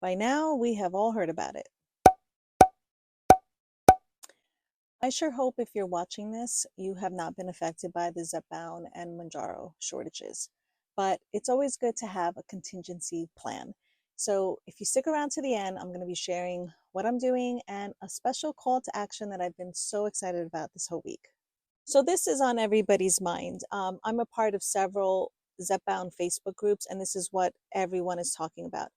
By now, we have all heard about it. I sure hope if you're watching this, you have not been affected by the Zepbound and Manjaro shortages. But it's always good to have a contingency plan. So if you stick around to the end, I'm going to be sharing what I'm doing and a special call to action that I've been so excited about this whole week. So this is on everybody's mind. I'm a part of several Zepbound Facebook groups, and this is what everyone is talking about.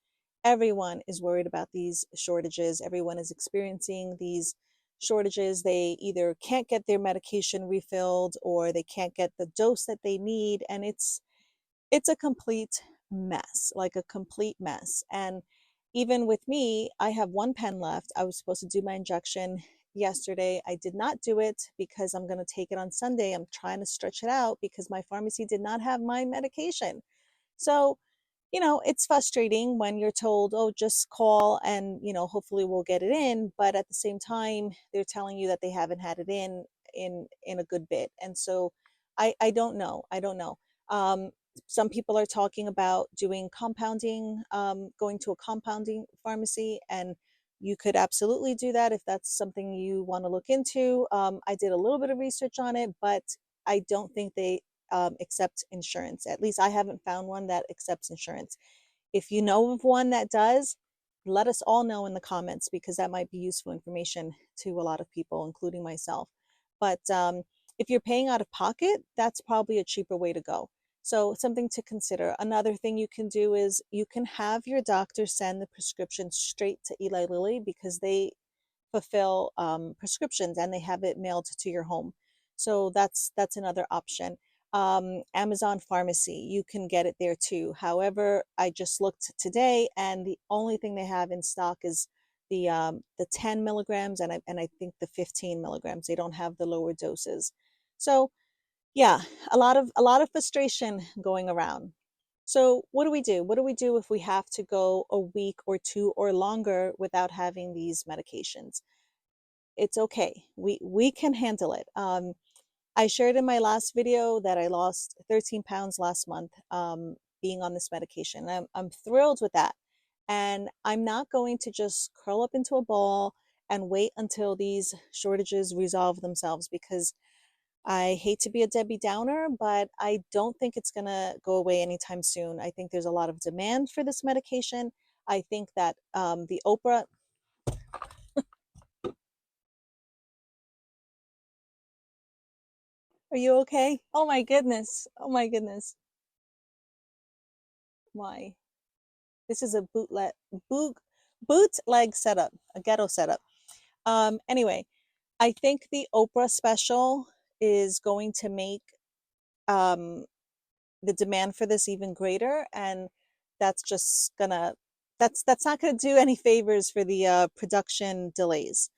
Everyone is worried about these shortages. Everyone is experiencing these shortages. They either can't get their medication refilled or they can't get the dose that they need, and it's a complete mess, like a complete mess. And even with me, I have one pen left. I was supposed to do my injection yesterday. I did not do it because I'm going to take it on Sunday. I'm trying to stretch it out because my pharmacy did not have my medication. So, it's frustrating when you're told, oh, just call and, hopefully we'll get it in. But at the same time, they're telling you that they haven't had it in a good bit. And so I don't know. I don't know. Some people are talking about doing compounding, going to a compounding pharmacy, and you could absolutely do that if that's something you want to look into. I did a little bit of research on it, but I don't think they accept insurance. At least I haven't found one that accepts insurance. If you know of one that does, let us all know in the comments because that might be useful information to a lot of people, including myself. But if you're paying out of pocket, that's probably a cheaper way to go. So something to consider. Another thing you can do is you can have your doctor send the prescription straight to Eli Lilly because they fulfill prescriptions and they have it mailed to your home. So that's another option. Amazon Pharmacy, you can get it there too. However, I just looked today, and the only thing they have in stock is the 10 milligrams and I think the 15 milligrams. They don't have the lower doses. So yeah, a lot of frustration going around. So what do we do? What do we do if we have to go a week or two or longer without having these medications? It's okay. We can handle it. I shared in my last video that I lost 13 pounds last month being on this medication. I'm thrilled with that. And I'm not going to just curl up into a ball and wait until these shortages resolve themselves because I hate to be a Debbie Downer, but I don't think it's going to go away anytime soon. I think there's a lot of demand for this medication. I think that the Oprah, are you okay? Oh my goodness. Oh my goodness. Why? This is a boot, bootleg setup, a ghetto setup. Anyway, I think the Oprah special is going to make um, the demand for this even greater, and that's just gonna that's not gonna do any favors for the production delays.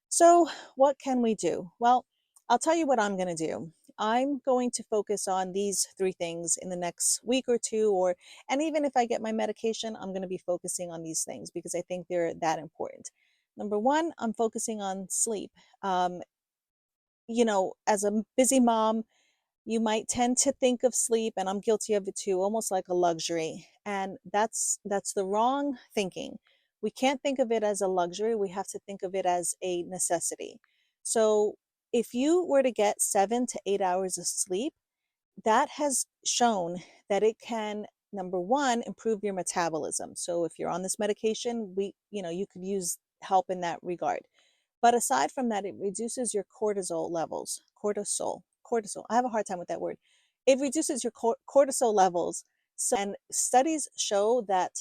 So what can we do? Well, I'll tell you what I'm going to do. I'm going to focus on these three things in the next week or two, and even if I get my medication, I'm going to be focusing on these things because I think they're that important. Number one, I'm focusing on sleep. Um, as a busy mom, you might tend to think of sleep, and I'm guilty of it too, almost like a luxury. And that's the wrong thinking. We can't think of it as a luxury. We have to think of it as a necessity. So if you were to get 7 to 8 hours of sleep, that has shown that it can, number one, improve your metabolism. So if you're on this medication, you could use help in that regard. But aside from that, it reduces your cortisol levels. Cortisol. I have a hard time with that word. It reduces your cortisol levels. And studies show that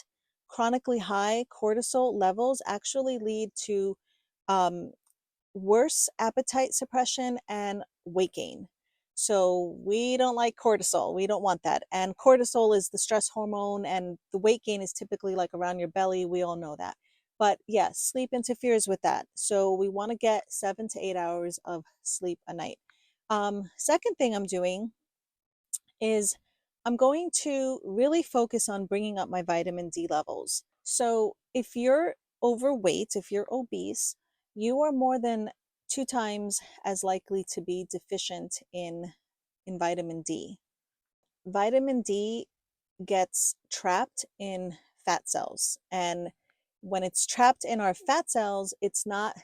chronically high cortisol levels actually lead to um, worse appetite suppression and weight gain. So we don't like cortisol. We don't want that. And cortisol is the stress hormone, and the weight gain is typically like around your belly. We all know that. But yes, sleep interferes with that. So we want to get 7 to 8 hours of sleep a night. Second thing I'm doing is I'm going to really focus on bringing up my vitamin D levels. So if you're overweight, if you're obese, you are more than 2 times as likely to be deficient in vitamin D. Vitamin D gets trapped in fat cells, and when it's trapped in our fat cells, it's not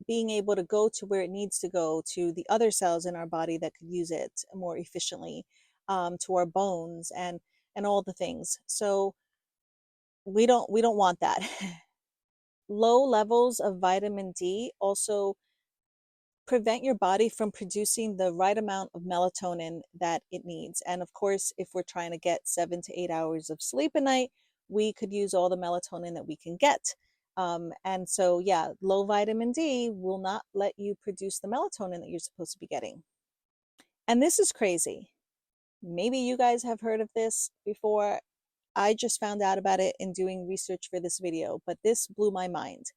being able to go to where it needs to go, to the other cells in our body that could use it more efficiently, to our bones and all the things. So we don't want that. Low levels of vitamin D also prevent your body from producing the right amount of melatonin that it needs. And of course, if we're trying to get 7 to 8 hours of sleep a night, we could use all the melatonin that we can get. And so, yeah, low vitamin D will not let you produce the melatonin that you're supposed to be getting. And this is crazy. Maybe you guys have heard of this before. I just found out about it in doing research for this video, but this blew my mind.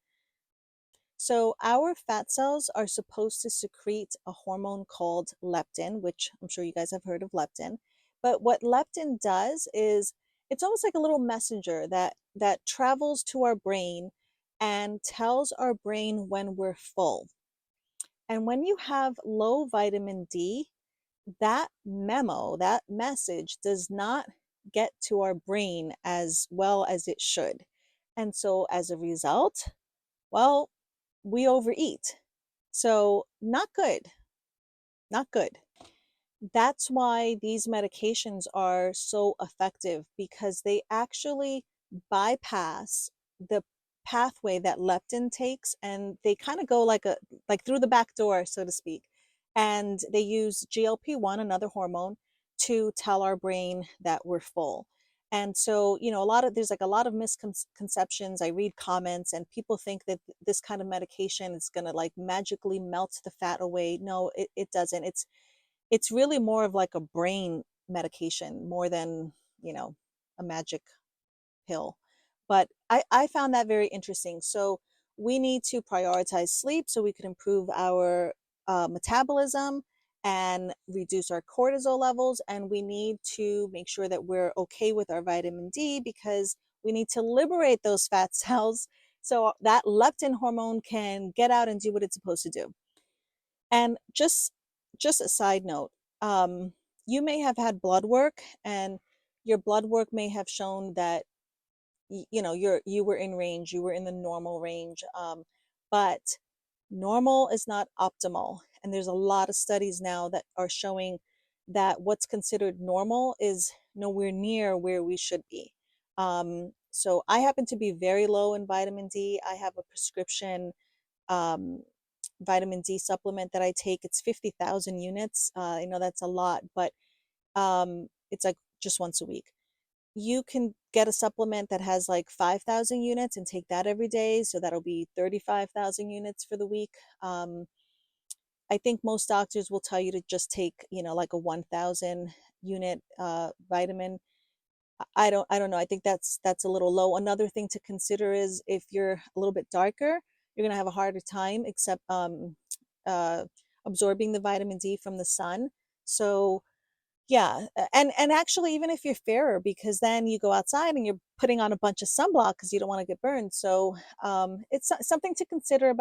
So our fat cells are supposed to secrete a hormone called leptin, which I'm sure you guys have heard of leptin. But what leptin does is it's almost like a little messenger that travels to our brain and tells our brain when we're full. And when you have low vitamin D, that memo, that message does not get to our brain as well as it should. And so as a result, well, we overeat. So, not good, not good. That's why these medications are so effective because they actually bypass the pathway that leptin takes, and they kind of go like through the back door, so to speak. And they use GLP-1, another hormone, to tell our brain that we're full. And so, there's like a lot of misconceptions. I read comments and people think that this kind of medication is going to like magically melt the fat away. No, it doesn't. It's really more of like a brain medication more than, a magic pill. But I found that very interesting. So we need to prioritize sleep so we can improve our metabolism and reduce our cortisol levels. And we need to make sure that we're okay with our vitamin D because we need to liberate those fat cells so that leptin hormone can get out and do what it's supposed to do. And just a side note, um, you may have had blood work, and your blood work may have shown that you were in range, you were in the normal range, but normal is not optimal. And there's a lot of studies now that are showing that what's considered normal is nowhere near where we should be. So I happen to be very low in vitamin D. I have a prescription um, vitamin D supplement that I take. It's 50,000 units. I know that's a lot, but it's like just once a week. You can get a supplement that has like 5,000 units and take that every day. So that'll be 35,000 units for the week. I think most doctors will tell you to just take, like a 1,000 unit vitamin. I don't know. I think that's a little low. Another thing to consider is if you're a little bit darker, you're gonna have a harder time except uh, absorbing the vitamin D from the sun. So yeah, and actually even if you're fairer, because then you go outside and you're putting on a bunch of sunblock because you don't want to get burned. So it's something to consider.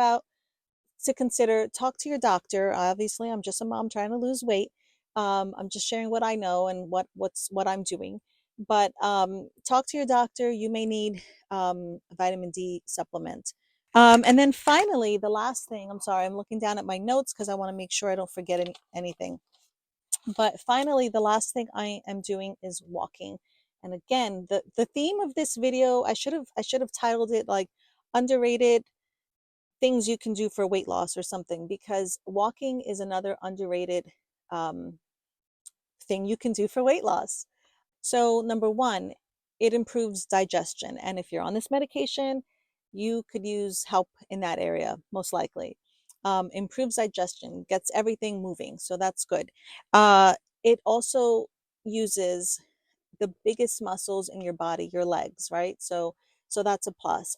Talk to your doctor. Obviously, I'm just a mom trying to lose weight. I'm just sharing what I know and what I'm doing. But talk to your doctor. You may need a vitamin D supplement. And then finally, the last thing. I'm sorry, I'm looking down at my notes because I want to make sure I don't forget anything. But finally, the last thing I am doing is walking. And again, the theme of this video, I should have titled it like underrated things you can do for weight loss or something, because walking is another underrated um, thing you can do for weight loss. So, number one, it improves digestion. And if you're on this medication, you could use help in that area, most likely. Improves digestion, gets everything moving. So, that's good. It also uses the biggest muscles in your body, your legs, right? So that's a plus.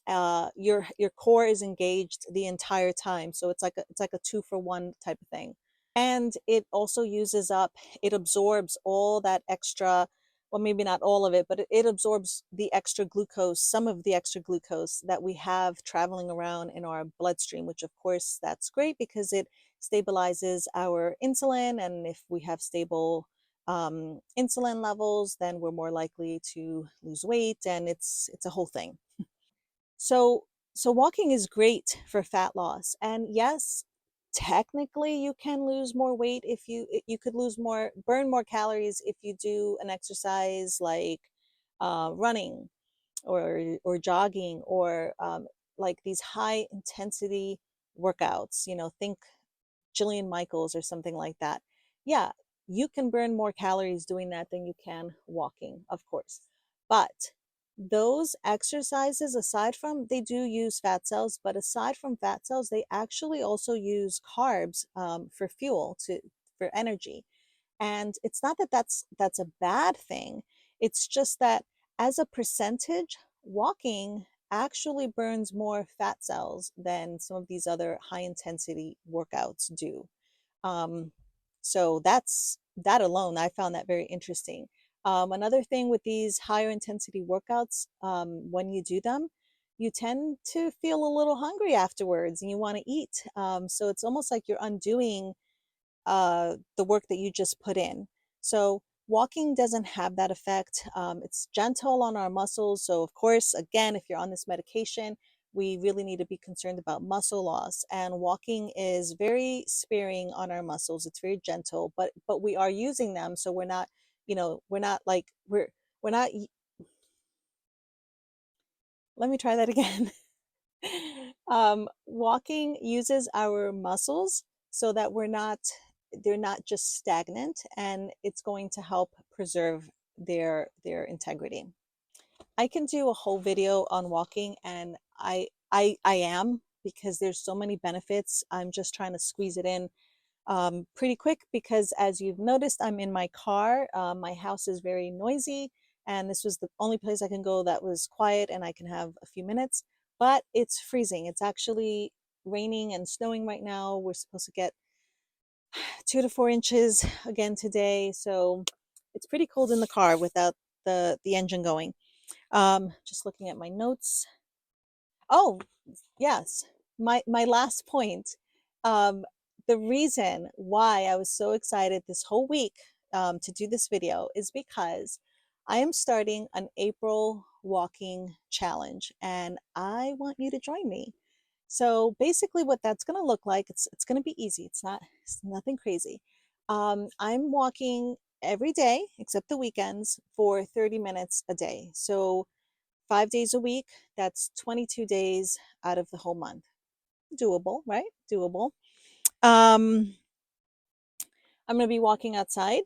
Your core is engaged the entire time, so it's like a 2 for 1 type of thing. And it also uses up, it absorbs all that extra, well, maybe not all of it, but it absorbs the extra glucose, some of the extra glucose that we have traveling around in our bloodstream, which of course that's great because it stabilizes our insulin. And if we have stable insulin levels, then we're more likely to lose weight, and it's a whole thing. So walking is great for fat loss. And yes, technically you can lose more weight if you could lose more, burn more calories if you do an exercise like running or jogging or like these high intensity workouts. Think Jillian Michaels or something like that. Yeah, you can burn more calories doing that than you can walking, of course. But those exercises, aside from they do use fat cells, but aside from fat cells, they actually also use carbs for fuel for energy. And it's not that that's a bad thing. It's just that as a percentage, walking actually burns more fat cells than some of these other high intensity workouts do. Um, so that alone, I found that very interesting. Another thing with these higher intensity workouts, when you do them, you tend to feel a little hungry afterwards and you want to eat. So it's almost like you're undoing the work that you just put in. So walking doesn't have that effect. It's gentle on our muscles. So of course, again, if you're on this medication, we really need to be concerned about muscle loss. And walking is very sparing on our muscles. It's very gentle, but we are using them, so we're not, we're not like we're not. Let me try that again. Walking uses our muscles so that they're not just stagnant, and it's going to help preserve their integrity. I can do a whole video on walking, and I am, because there's so many benefits. I'm just trying to squeeze it in pretty quick because, as you've noticed, I'm in my car. My house is very noisy, and this was the only place I can go that was quiet and I can have a few minutes. But it's freezing. It's actually raining and snowing right now. We're supposed to get 2 to 4 inches again today, so it's pretty cold in the car without the engine going. Just looking at my notes. Oh, yes. My last point. Um, the reason why I was so excited this whole week to do this video is because I am starting an April walking challenge, and I want you to join me. So basically what that's going to look like, it's going to be easy. It's nothing crazy. I'm walking every day except the weekends for 30 minutes a day. So 5 days a week, that's 22 days out of the whole month. Doable, right? Doable. Um, I'm going to be walking outside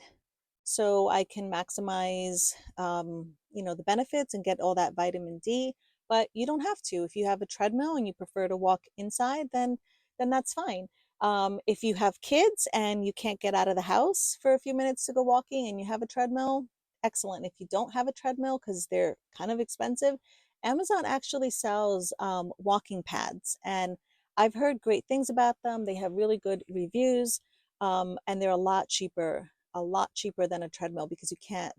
so I can maximize, the benefits and get all that vitamin D. But you don't have to. If you have a treadmill and you prefer to walk inside, then that's fine. If you have kids and you can't get out of the house for a few minutes to go walking and you have a treadmill, excellent. If you don't have a treadmill because they're kind of expensive, Amazon actually sells walking pads, and I've heard great things about them. They have really good reviews, and they're a lot cheaper than a treadmill because you can't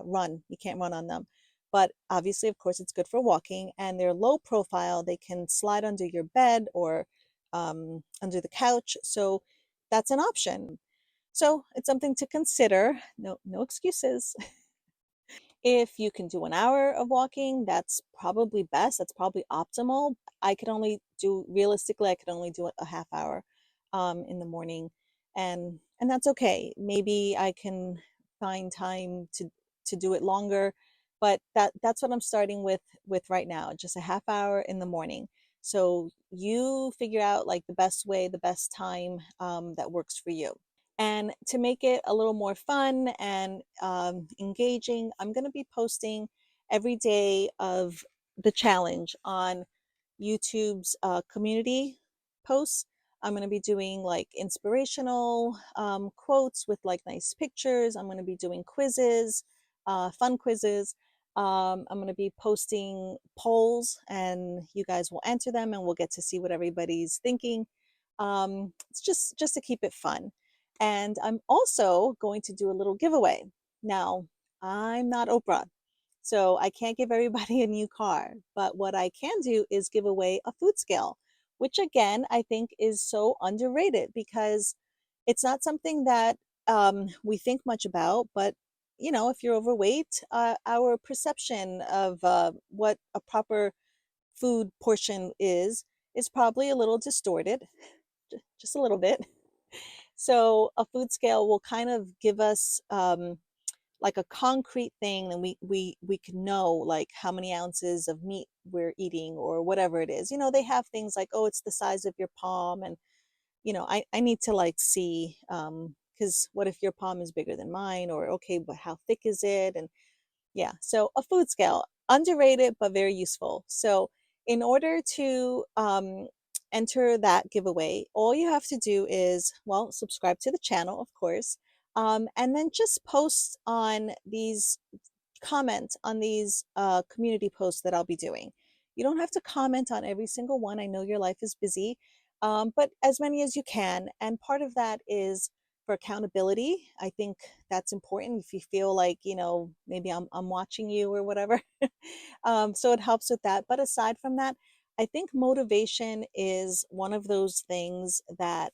run on them. But obviously, of course, it's good for walking, and they're low profile. They can slide under your bed or under the couch. So that's an option. So it's something to consider. No, no excuses. If you can do an hour of walking, that's probably best. That's probably optimal. Realistically, I could only do it a half hour in the morning, and that's okay. Maybe I can find time to do it longer, but that's what I'm starting with right now, just a half hour in the morning. So you figure out like the best way, the best time that works for you. And to make it a little more fun and engaging, I'm going to be posting every day of the challenge on YouTube's community posts. I'm going to be doing like inspirational quotes with like nice pictures. I'm going to be doing quizzes, fun quizzes. I'm going to be posting polls, and you guys will answer them, and we'll get to see what everybody's thinking. It's just to keep it fun. And I'm also going to do a little giveaway. Now, I'm not Oprah, so I can't give everybody a new car, but what I can do is give away a food scale, which again, I think is so underrated because it's not something that we think much about. But, if you're overweight, our perception of what a proper food portion is probably a little distorted, just a little bit. So a food scale will kind of give us like a concrete thing, and we can know like how many ounces of meat we're eating or whatever it is. They have things like, oh, it's the size of your palm, and I need to like see, because what if your palm is bigger than mine, or okay, but how thick is it? And yeah, so a food scale, underrated but very useful. So in order to enter that giveaway, all you have to do is, well, subscribe to the channel, of course, and then just post on these, comment on these community posts that I'll be doing. You don't have to comment on every single one. I know your life is busy, but as many as you can. And part of that is for accountability. I think that's important if you feel like, maybe I'm watching you or whatever. So it helps with that. But aside from that, I think motivation is one of those things that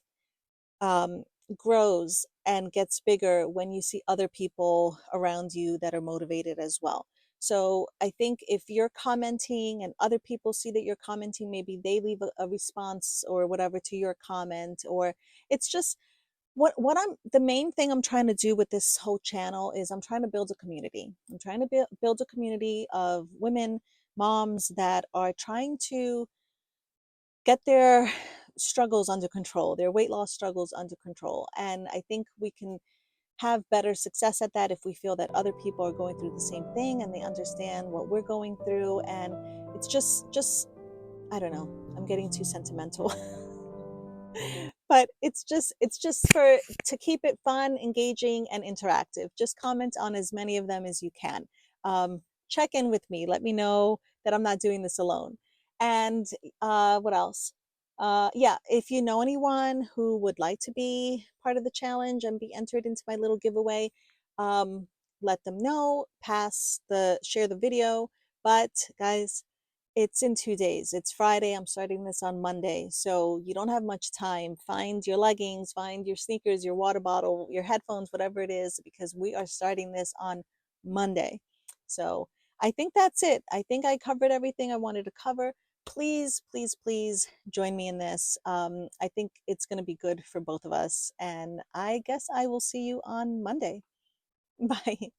um, grows and gets bigger when you see other people around you that are motivated as well. So I think if you're commenting and other people see that you're commenting, maybe they leave a response or whatever to your comment, or it's just what I'm the main thing I'm trying to do with this whole channel is I'm trying to build a community. I'm trying to build a community of women, moms that are trying to get their struggles under control, their weight loss struggles under control. And I think we can have better success at that if we feel that other people are going through the same thing and they understand what we're going through. And it's just I don't know, I'm getting too sentimental. But it's just for to keep it fun, engaging, and interactive. Just comment on as many of them as you can. Check in with me, let me know that I'm not doing this alone. And what else? Yeah, if you know anyone who would like to be part of the challenge and be entered into my little giveaway, um, let them know, share the video. But guys, it's in 2 days. It's Friday. I'm starting this on Monday. So you don't have much time. Find your leggings, find your sneakers, your water bottle, your headphones, whatever it is, because we are starting this on Monday. So I think that's it. I think I covered everything I wanted to cover. Please, please, please join me in this. I think it's going to be good for both of us. And I guess I will see you on Monday. Bye.